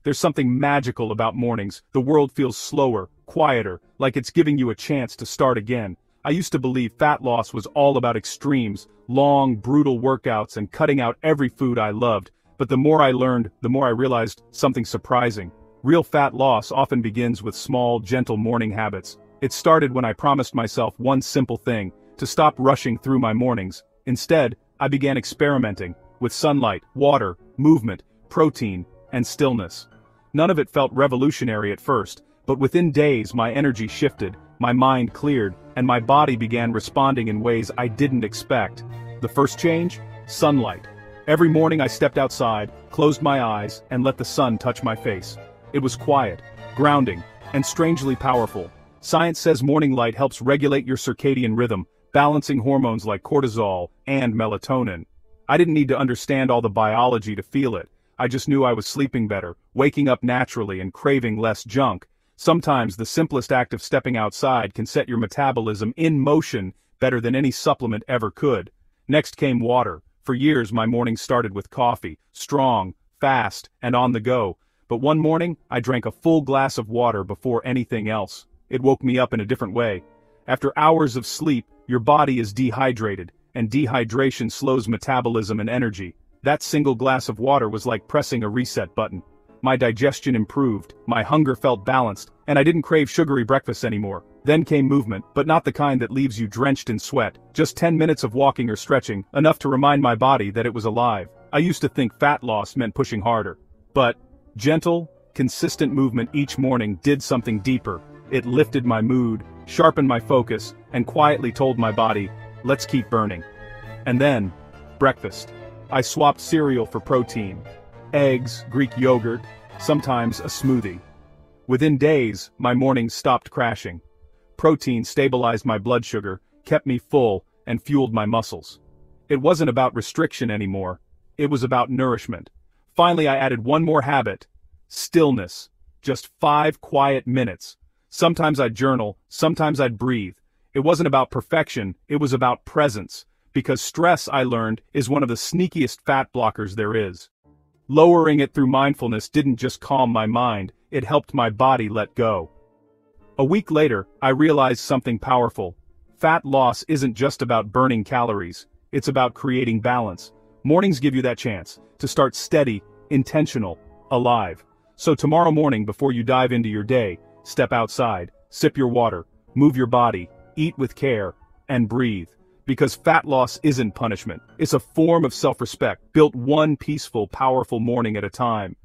There's something magical about mornings. The world feels slower, quieter, like it's giving you a chance to start again. I used to believe fat loss was all about extremes, long, brutal workouts and cutting out every food I loved, but the more I learned, the more I realized something surprising. Real fat loss often begins with small, gentle morning habits. It started when I promised myself one simple thing: to stop rushing through my mornings. Instead, I began experimenting with sunlight, water, movement, protein, and stillness. None of it felt revolutionary at first, but within days my energy shifted, my mind cleared, and my body began responding in ways I didn't expect. The first change? Sunlight. Every morning I stepped outside, closed my eyes, and let the sun touch my face. It was quiet, grounding, and strangely powerful. Science says morning light helps regulate your circadian rhythm, balancing hormones like cortisol and melatonin. I didn't need to understand all the biology to feel it. I just knew I was sleeping better, waking up naturally and craving less junk. Sometimes the simplest act of stepping outside can set your metabolism in motion better than any supplement ever could. Next came water. For years my mornings started with coffee, strong, fast, and on the go. But one morning, I drank a full glass of water before anything else. It woke me up in a different way. After hours of sleep, your body is dehydrated, and dehydration slows metabolism and energy. That single glass of water was like pressing a reset button. My digestion improved, my hunger felt balanced, and I didn't crave sugary breakfasts anymore. Then came movement, but not the kind that leaves you drenched in sweat. Just 10 minutes of walking or stretching, enough to remind my body that it was alive. I used to think fat loss meant pushing harder. But gentle, consistent movement each morning did something deeper. It lifted my mood, sharpened my focus, and quietly told my body, let's keep burning. And then, breakfast. I swapped cereal for protein. Eggs, Greek yogurt, sometimes a smoothie. Within days, my mornings stopped crashing. Protein stabilized my blood sugar, kept me full, and fueled my muscles. It wasn't about restriction anymore. It was about nourishment. Finally, I added one more habit: stillness. Just 5 quiet minutes. Sometimes I'd journal, sometimes I'd breathe. It wasn't about perfection, it was about presence. Because stress, I learned, is one of the sneakiest fat blockers there is. Lowering it through mindfulness didn't just calm my mind, it helped my body let go. A week later, I realized something powerful. Fat loss isn't just about burning calories, it's about creating balance. Mornings give you that chance to start steady, intentional, alive. So tomorrow morning, before you dive into your day, step outside, sip your water, move your body, eat with care, and breathe. Because fat loss isn't punishment, it's a form of self-respect, built one peaceful, powerful morning at a time.